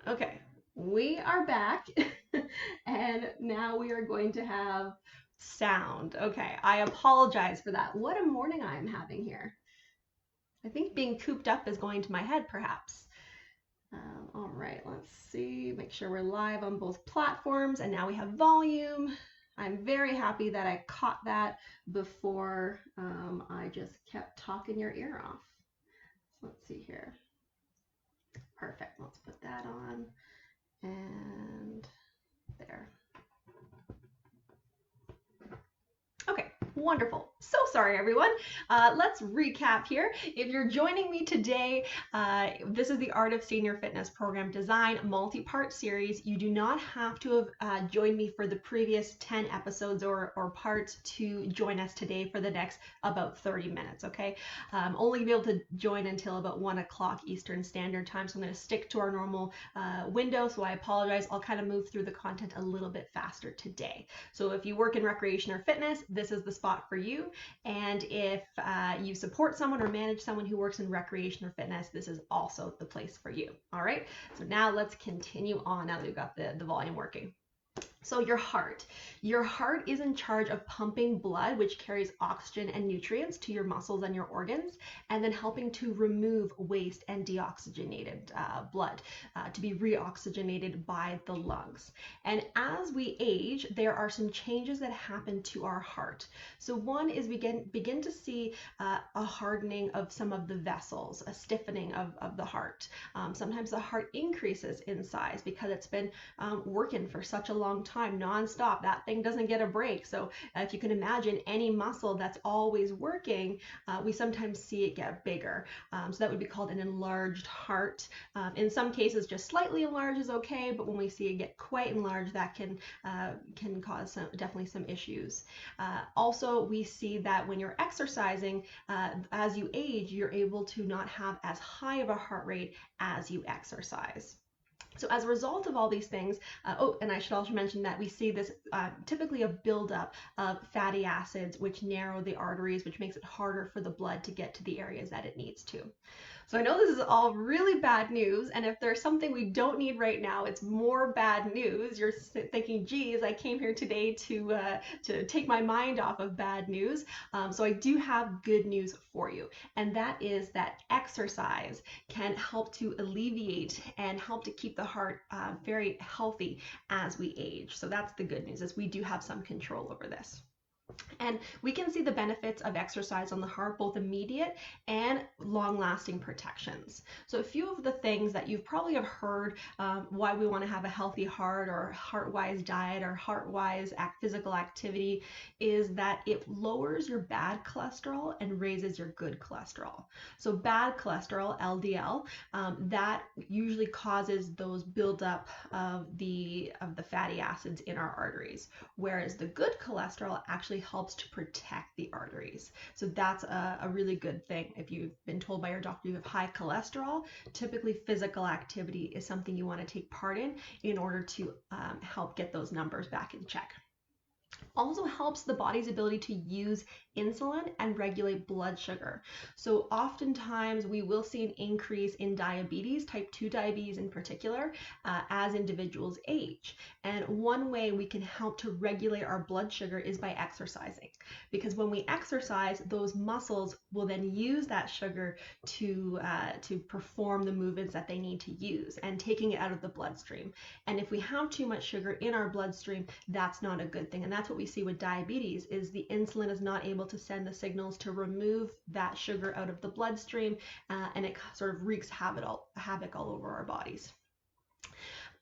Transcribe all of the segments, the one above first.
Okay, we are back and now we are going to have sound. Okay, I apologize for that. What a morning I'm having here. I think being cooped up is going to my head, perhaps. All right, let's see. Make sure we're live on both platforms and now we have volume. I'm very happy that I caught that before I just kept talking your ear off. So let's see here. Perfect. Let's put that on and there. Okay, wonderful. So sorry, everyone. Let's recap here. If you're joining me today, this is the Art of Senior Fitness Program Design multi-part series. You do not have to have joined me for the previous 10 episodes or parts to join us today for the next about 30 minutes, okay? Only be able to join until about 1 o'clock Eastern Standard Time, so I'm going to stick to our normal window, so I apologize. I'll kind of move through the content a little bit faster today. So if you work in recreation or fitness, this is the spot for you. And if you support someone or manage someone who works in recreation or fitness, this is also the place for you. All right, so now let's continue on now that we've got the volume working. So your heart is in charge of pumping blood, which carries oxygen and nutrients to your muscles and your organs, and then helping to remove waste and deoxygenated blood to be reoxygenated by the lungs. And as we age, there are some changes that happen to our heart. So one is we begin to see a hardening of some of the vessels, a stiffening of the heart. Sometimes the heart increases in size because it's been working for such a long time nonstop. That thing doesn't get a break. So if you can imagine any muscle that's always working, we sometimes see it get bigger. So that would be called an enlarged heart. In some cases, just slightly enlarged is okay, but when we see it get quite enlarged, that can cause definitely some issues. Also, we see that when you're exercising, as you age, you're able to not have as high of a heart rate as you exercise. So as a result of all these things, and I should also mention that we see this typically a buildup of fatty acids, which narrow the arteries, which makes it harder for the blood to get to the areas that it needs to. So I know this is all really bad news, and if there's something we don't need right now, it's more bad news. You're thinking, geez, I came here today to take my mind off of bad news. So I do have good news for you, and that is that exercise can help to alleviate and help to keep the heart very healthy as we age. So that's the good news, is we do have some control over this. And we can see the benefits of exercise on the heart, both immediate and long-lasting protections. So a few of the things that you've probably have heard why we want to have a healthy heart or heart-wise diet or heart-wise physical activity is that it lowers your bad cholesterol and raises your good cholesterol. So bad cholesterol, LDL, that usually causes those buildup of the fatty acids in our arteries, whereas the good cholesterol actually helps to protect the arteries. So that's a really good thing. If you've been told by your doctor you have high cholesterol, typically physical activity is something you want to take part in order to help get those numbers back in check. Also helps the body's ability to use insulin and regulate blood sugar. So oftentimes we will see an increase in diabetes, type 2 diabetes in particular, as individuals age. And one way we can help to regulate our blood sugar is by exercising. Because when we exercise, those muscles will then use that sugar to perform the movements that they need to use and taking it out of the bloodstream. And if we have too much sugar in our bloodstream, that's not a good thing. And that's what we see with diabetes, is the insulin is not able to send the signals to remove that sugar out of the bloodstream, and it sort of wreaks havoc all over our bodies.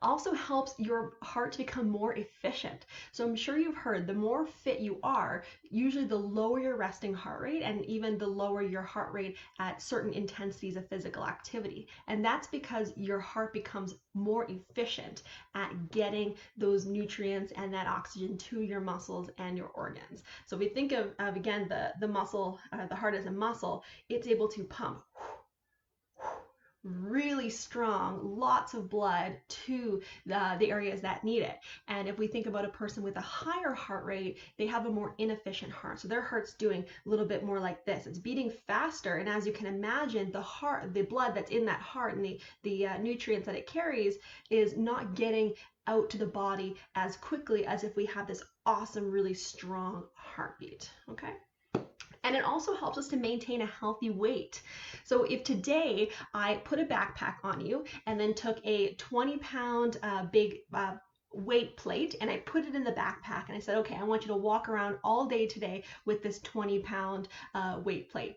Also helps your heart to become more efficient. So I'm sure you've heard the more fit you are, usually the lower your resting heart rate and even the lower your heart rate at certain intensities of physical activity. And that's because your heart becomes more efficient at getting those nutrients and that oxygen to your muscles and your organs. So if we think of again, the muscle, the heart as a muscle, it's able to pump really strong, lots of blood to the areas that need it. And if we think about a person with a higher heart rate, they have a more inefficient heart. So their heart's doing a little bit more like this. It's beating faster. And as you can imagine, the blood that's in that heart and the nutrients that it carries is not getting out to the body as quickly as if we have this awesome, really strong heartbeat. Okay. And it also helps us to maintain a healthy weight. So if today I put a backpack on you and then took a 20-pound big weight plate and I put it in the backpack and I said, okay, I want you to walk around all day today with this 20-pound weight plate,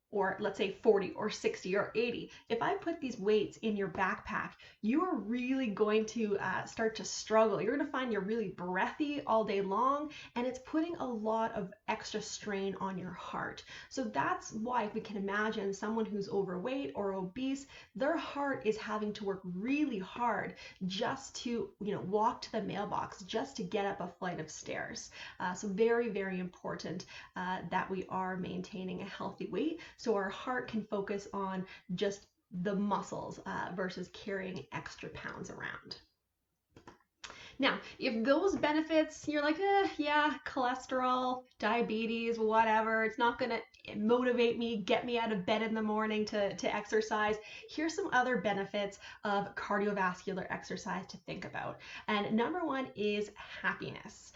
or let's say 40 or 60 or 80. If I put these weights in your backpack, you are really going to start to struggle. You're going to find you're really breathy all day long, and it's putting a lot of extra strain on your heart. So that's why, if we can imagine someone who's overweight or obese, their heart is having to work really hard just to, walk to the mailbox, just to get up a flight of stairs. So very, very important that we are maintaining a healthy weight, so our heart can focus on just the muscles versus carrying extra pounds around. Now, if those benefits, you're like, yeah, cholesterol, diabetes, whatever, it's not going to motivate me, get me out of bed in the morning to exercise. Here's some other benefits of cardiovascular exercise to think about. And number one is happiness.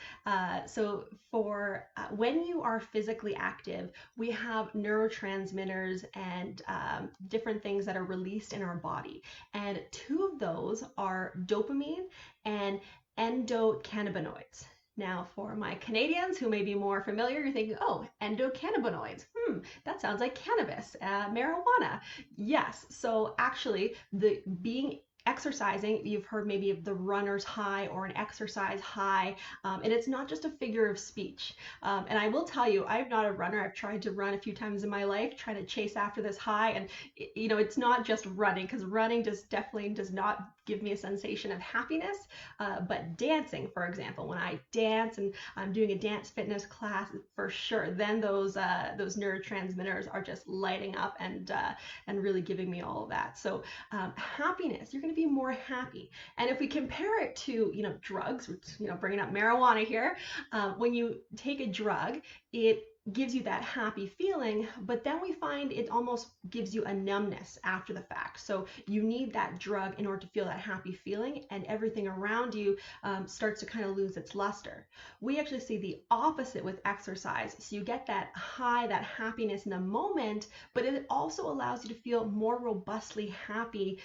So for when you are physically active, we have neurotransmitters and different things that are released in our body. And two of those are dopamine and endocannabinoids. Now, for my Canadians who may be more familiar, you're thinking, oh, endocannabinoids. That sounds like cannabis, marijuana. Yes, so actually, exercising, you've heard maybe of the runner's high or an exercise high, and it's not just a figure of speech. And I will tell you, I'm not a runner. I've tried to run a few times in my life, trying to chase after this high, and it's not just running, because running definitely does not give me a sensation of happiness, but dancing, for example, when I dance and I'm doing a dance fitness class, for sure, then those neurotransmitters are just lighting up and really giving me all of that. So happiness, you're going to be more happy. And if we compare it to drugs, bringing up marijuana here, when you take a drug, it gives you that happy feeling, but then we find it almost gives you a numbness after the fact. So you need that drug in order to feel that happy feeling, and everything around you starts to kind of lose its luster. We actually see the opposite with exercise. So you get that high, that happiness in the moment, but it also allows you to feel more robustly happy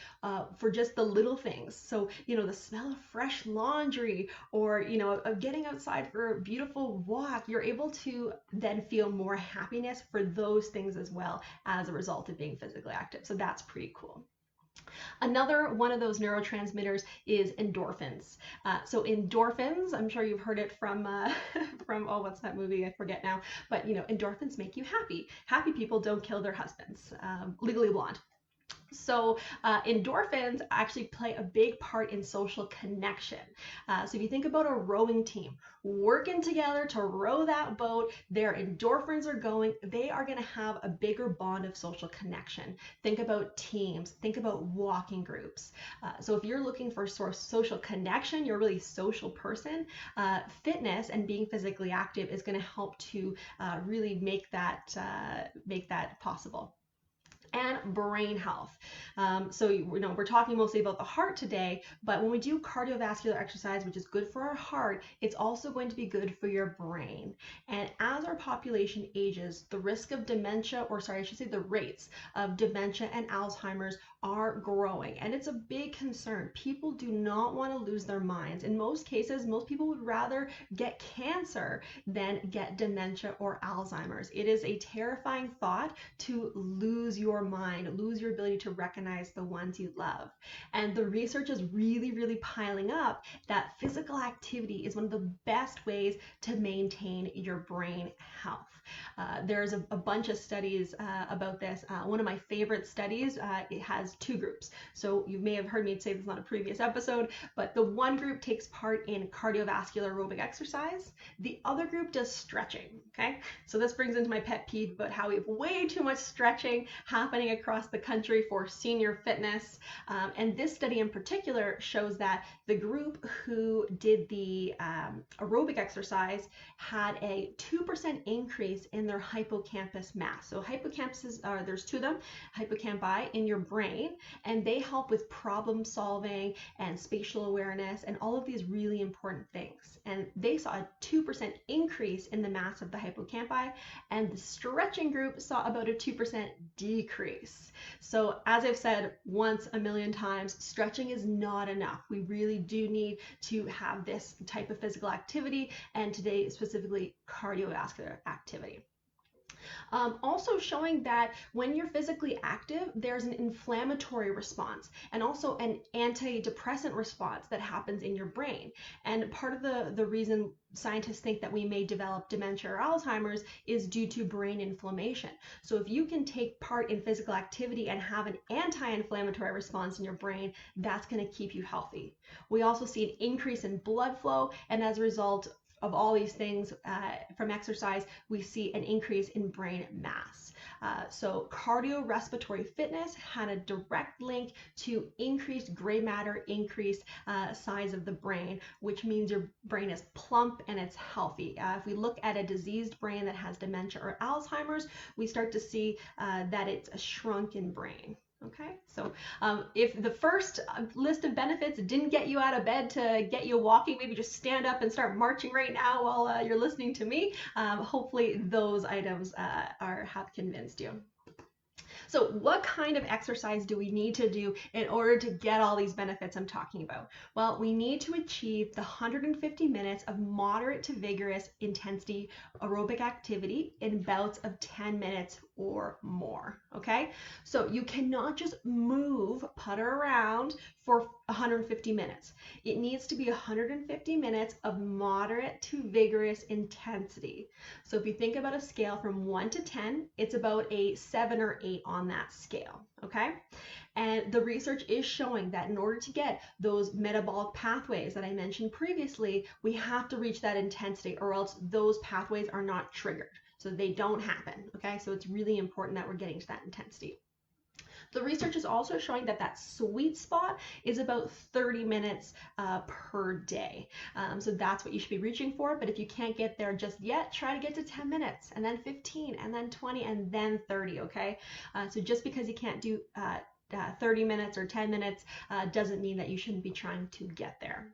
for just the little things. So, the smell of fresh laundry, or, of getting outside for a beautiful walk, you're able to then feel more happiness for those things as well as a result of being physically active. So that's pretty cool. Another one of those neurotransmitters is endorphins. So endorphins, I'm sure you've heard it from what's that movie? I forget now. But endorphins make you happy. Happy people don't kill their husbands. Legally Blonde. So endorphins actually play a big part in social connection. So if you think about a rowing team working together to row that boat, their endorphins are going, they are going to have a bigger bond of social connection. Think about teams, think about walking groups. So if you're looking for social connection, you're a really social person, fitness and being physically active is going to help to really make that possible. And brain health. So we're talking mostly about the heart today, but when we do cardiovascular exercise, which is good for our heart, it's also going to be good for your brain. And as our population ages, the risk of dementia, or sorry, I should say the rates of dementia and Alzheimer's are growing, and it's a big concern. People do not want to lose their minds. In most cases, most people would rather get cancer than get dementia or Alzheimer's. It is a terrifying thought to lose your mind, lose your ability to recognize the ones you love. And the research is really, really piling up that physical activity is one of the best ways to maintain your brain health. There's a bunch of studies about this. One of my favorite studies, it has two groups. So you may have heard me say this on a previous episode, but the one group takes part in cardiovascular aerobic exercise. The other group does stretching, okay? So this brings into my pet peeve about how we have way too much stretching happening across the country for senior fitness. And this study in particular shows that the group who did the aerobic exercise had a 2% increase in their hippocampus mass. So hippocampuses are, there's two of them, hippocampi in your brain, and they help with problem solving and spatial awareness and all of these really important things. And they saw a 2% increase in the mass of the hippocampi, and the stretching group saw about a 2% decrease. So as I've said once a million times, stretching is not enough. We really do need to have this type of physical activity, and today specifically cardiovascular activity. Also showing that when you're physically active, there's an inflammatory response and also an antidepressant response that happens in your brain. And part of the reason scientists think that we may develop dementia or Alzheimer's is due to brain inflammation. So if you can take part in physical activity and have an anti-inflammatory response in your brain, that's going to keep you healthy. We also see an increase in blood flow, and as a result of all these things from exercise, we see an increase in brain mass. So cardiorespiratory fitness had a direct link to increased gray matter, increased size of the brain, which means your brain is plump and it's healthy. If we look at a diseased brain that has dementia or Alzheimer's, we start to see that it's a shrunken brain. Okay, so if the first list of benefits didn't get you out of bed to get you walking, maybe just stand up and start marching right now while you're listening to me. Hopefully those items have convinced you. So what kind of exercise do we need to do in order to get all these benefits I'm talking about? Well, we need to achieve the 150 minutes of moderate to vigorous intensity aerobic activity in bouts of 10 minutes or more, okay? So you cannot just putter around for 150 minutes. It needs to be 150 minutes of moderate to vigorous intensity. So if you think about a scale from 1 to 10, it's about a 7 or 8 on that scale, okay? And the research is showing that in order to get those metabolic pathways that I mentioned previously, we have to reach that intensity, or else those pathways are not triggered. So they don't happen, okay? So it's really important that we're getting to that intensity. The research is also showing that that sweet spot is about 30 minutes per day. So that's what you should be reaching for. But if you can't get there just yet, try to get to 10 minutes, and then 15, and then 20, and then 30, okay? So just because you can't do 30 minutes or 10 minutes doesn't mean that you shouldn't be trying to get there.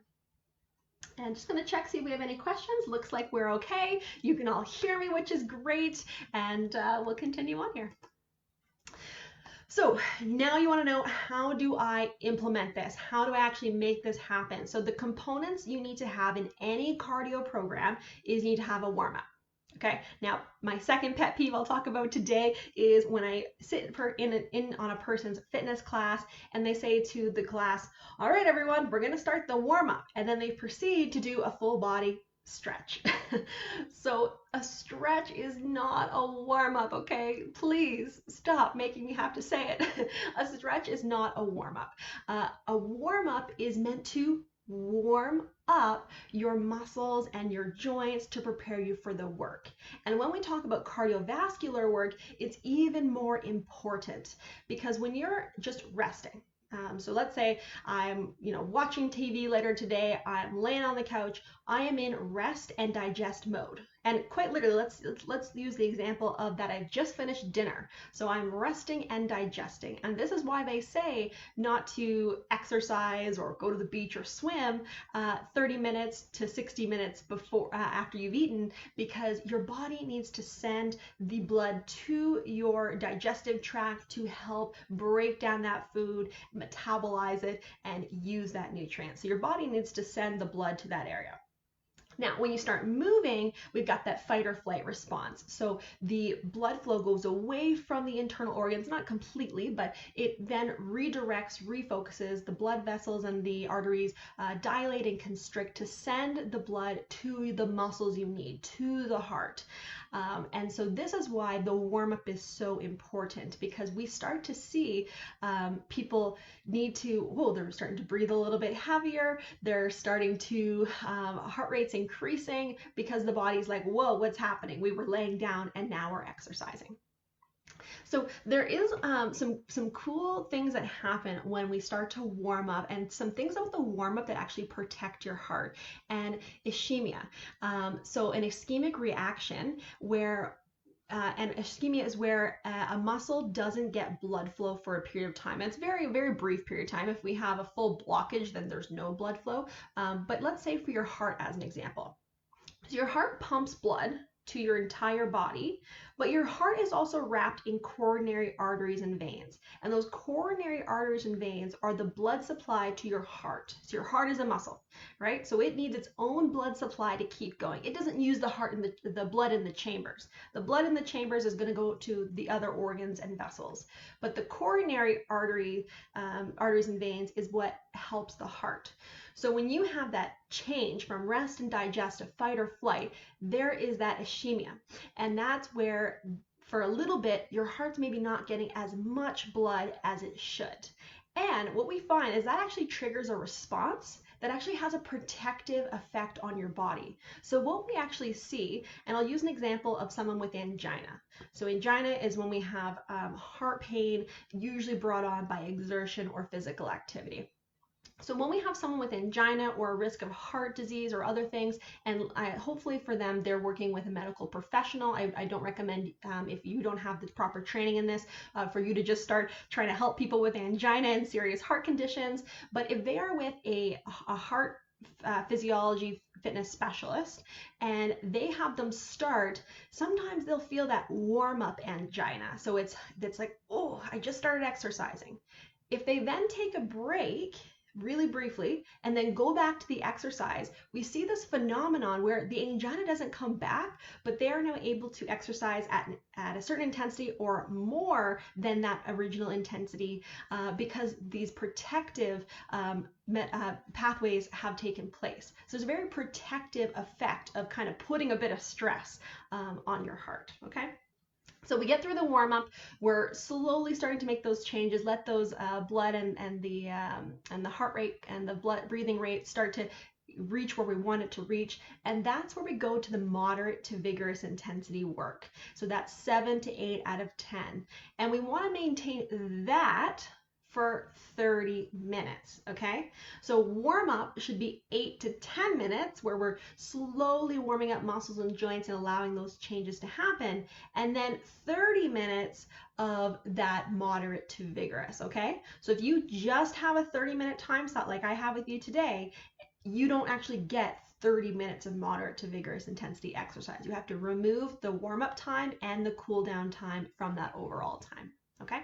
And just gonna check, see if we have any questions. Looks like we're okay. You can all hear me, which is great. And we'll continue on here. So now you want to know, how do I implement this? How do I actually make this happen? So the components you need to have in any cardio program is you need to have a warm-up. Okay, now my second pet peeve I'll talk about today is when I sit in on a person's fitness class and they say to the class, all right, everyone, we're going to start the warm-up. And then they proceed to do a full body stretch. So a stretch is not a warm-up, okay? Please stop making me have to say it. A stretch is not a warm-up. A warm-up is meant to warm up your muscles and your joints to prepare you for the work. And when we talk about cardiovascular work, it's even more important, because when you're just resting, so let's say I'm, watching TV later today, I'm laying on the couch, I am in rest and digest mode. And quite literally, let's use the example of that I've just finished dinner. So I'm resting and digesting. And this is why they say not to exercise or go to the beach or swim 30 minutes to 60 minutes before after you've eaten, because your body needs to send the blood to your digestive tract to help break down that food, metabolize it, and use that nutrient. So your body needs to send the blood to that area. Now, when you start moving, we've got that fight or flight response. So the blood flow goes away from the internal organs, not completely, but it then redirects, refocuses, the blood vessels and the arteries dilate and constrict to send the blood to the muscles you need, to the heart. And so this is why the warm-up is so important, because we start to see people need to, they're starting to breathe a little bit heavier. They're starting to, heart rate's increasing because the body's like, whoa, what's happening? We were laying down and now we're exercising. So there is some cool things that happen when we start to warm up, and some things about the warm up that actually protect your heart. And ischemia. So an ischemic reaction where and ischemia is where a muscle doesn't get blood flow for a period of time. And it's very, very brief period of time. If we have a full blockage, then there's no blood flow. But let's say for your heart as an example. So your heart pumps blood to your entire body, but your heart is also wrapped in coronary arteries and veins. And those coronary arteries and veins are the blood supply to your heart. So your heart is a muscle, right? So it needs its own blood supply to keep going. It doesn't use the heart and the blood in the chambers. The blood in the chambers is going to go to the other organs and vessels. But the coronary arteries and veins is what helps the heart. So when you have that change from rest and digest to fight or flight, there is that ischemia. And that's where, for a little bit, your heart's maybe not getting as much blood as it should. And what we find is that actually triggers a response that actually has a protective effect on your body. So what we actually see, and I'll use an example of someone with angina. So angina is when we have heart pain, usually brought on by exertion or physical activity. So when we have someone with angina or a risk of heart disease or other things, and hopefully for them, they're working with a medical professional. I don't recommend, if you don't have the proper training in this, for you to just start trying to help people with angina and serious heart conditions. But if they are with a heart physiology fitness specialist and they have them start, sometimes they'll feel that warm up angina. So it's like, oh, I just started exercising. If they then take a break really briefly and then go back to the exercise, we see this phenomenon where the angina doesn't come back, but they are now able to exercise at a certain intensity or more than that original intensity, because these protective pathways have taken place. So there's a very protective effect of kind of putting a bit of stress on your heart. Okay. So we get through the warm up. We're slowly starting to make those changes. Let those blood and the heart rate and the blood breathing rate start to reach where we want it to reach, and that's where we go to the moderate to vigorous intensity work. So that's 7 to 8 out of 10, and we want to maintain that for 30 minutes, okay? So warm up should be 8 to 10 minutes where we're slowly warming up muscles and joints and allowing those changes to happen. And then 30 minutes of that moderate to vigorous, okay? So if you just have a 30-minute time slot like I have with you today, you don't actually get 30 minutes of moderate to vigorous intensity exercise. You have to remove the warm-up time and the cool down time from that overall time, okay?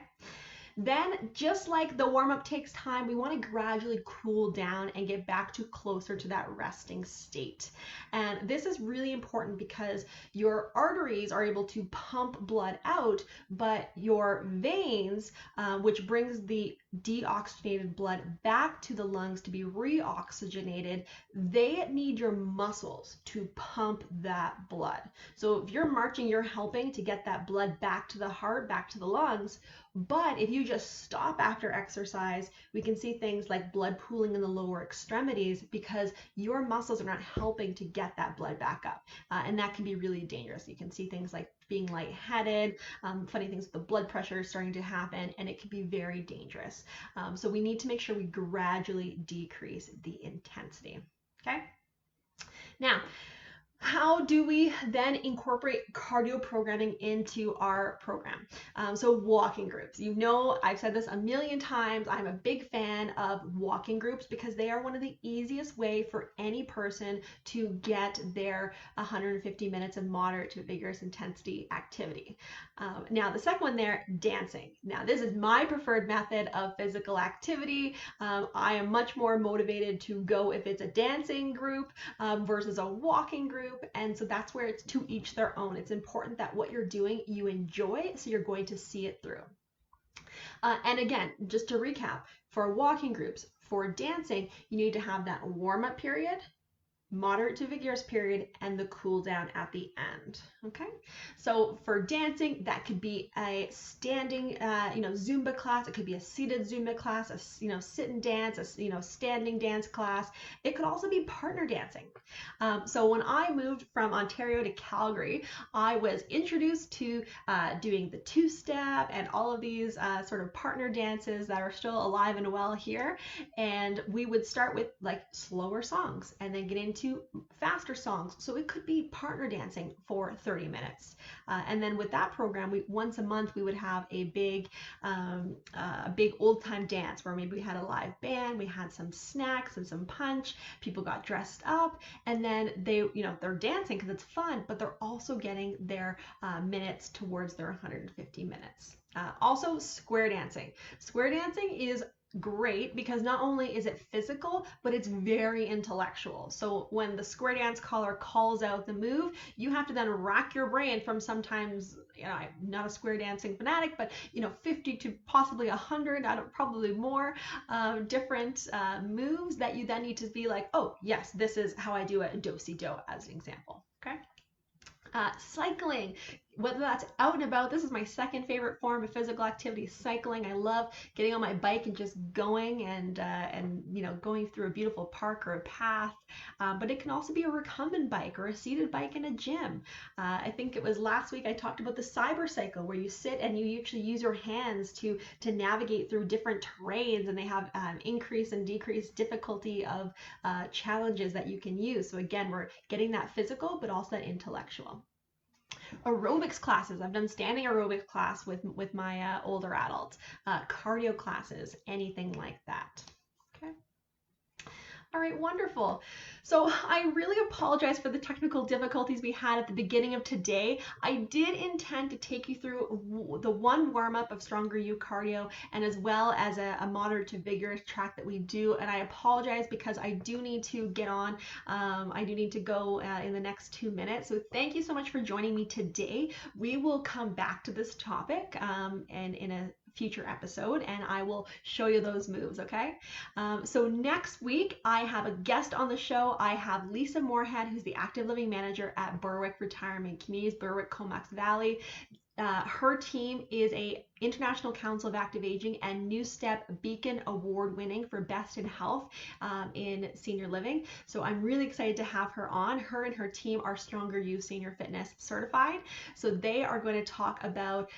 Then, just like the warm-up takes time, we want to gradually cool down and get back to closer to that resting state. And this is really important because your arteries are able to pump blood out, but your veins, which brings the deoxygenated blood back to the lungs to be reoxygenated, they need your muscles to pump that blood. So if you're marching, you're helping to get that blood back to the heart, back to the lungs. But if you just stop after exercise, we can see things like blood pooling in the lower extremities because your muscles are not helping to get that blood back up. And that can be really dangerous. You can see things like being lightheaded, funny things with the blood pressure starting to happen, and it can be very dangerous. So we need to make sure we gradually decrease the intensity. Okay? Now, how do we then incorporate cardio programming into our program? So walking groups. You know, I've said this a million times. I'm a big fan of walking groups because they are one of the easiest way for any person to get their 150 minutes of moderate to vigorous intensity activity. Now, the second one there, dancing. Now, this is my preferred method of physical activity. I am much more motivated to go if it's a dancing group versus a walking group. And so that's where it's to each their own. It's important that what you're doing, you enjoy, so you're going to see it through. And again, just to recap, for walking groups, for dancing, you need to have that warm-up period, moderate to vigorous period, and the cool down at the end. Okay, so for dancing, that could be a standing, Zumba class. It could be a seated Zumba class, a sit and dance, a standing dance class. It could also be partner dancing. So when I moved from Ontario to Calgary, I was introduced to doing the two-step and all of these sort of partner dances that are still alive and well here. And we would start with like slower songs and then get into faster songs. So it could be partner dancing for 30 minutes. And then with that program, once a month we would have a big old time dance where maybe we had a live band, we had some snacks and some punch, people got dressed up, and then they're dancing because it's fun, but they're also getting their minutes towards their 150 minutes. Also, square dancing. Square dancing is great because not only is it physical, but it's very intellectual. So when the square dance caller calls out the move, you have to then rack your brain from sometimes, I'm not a square dancing fanatic, but 50 to possibly 100, probably more different moves that you then need to be like, oh yes, this is how I do it in do-si-do as an example. Okay. Cycling, whether that's out and about. This is my second favorite form of physical activity, cycling. I love getting on my bike and just going and going through a beautiful park or a path. But it can also be a recumbent bike or a seated bike in a gym. I think it was last week I talked about the cyber cycle, where you sit and you actually use your hands to navigate through different terrains, and they have increase and decrease difficulty of challenges that you can use. So again, we're getting that physical, but also that intellectual. Aerobics classes. I've done standing aerobics class with my older adults. Cardio classes, anything like that. Okay. All right, wonderful. So I really apologize for the technical difficulties we had at the beginning of today. I did intend to take you through the one warm-up of Stronger You cardio, and as well as a moderate to vigorous track that we do. And I apologize because I do need to get on. I do need to go in the next 2 minutes. So thank you so much for joining me today. We will come back to this topic and in a future episode, and I will show you those moves, okay? So next week, I have a guest on the show. I have Lisa Moorhead, who's the Active Living Manager at Berwick Retirement Communities, Berwick Comox Valley. Her team is a International Council of Active Aging and New Step Beacon Award winning for Best in Health in Senior Living. So I'm really excited to have her on. Her and her team are Stronger You Senior Fitness certified. So they are going to talk about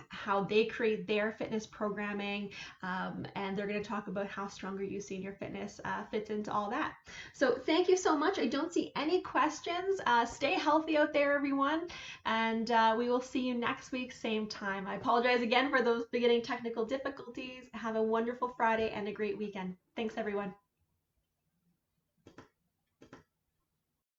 how they create their fitness programming, and they're going to talk about how Stronger You Senior Fitness fits into all that. So thank you so much. I don't see any questions. Stay healthy out there, everyone, and we will see you next week, same time. I apologize again for those beginning technical difficulties. Have a wonderful Friday and a great weekend. Thanks, everyone.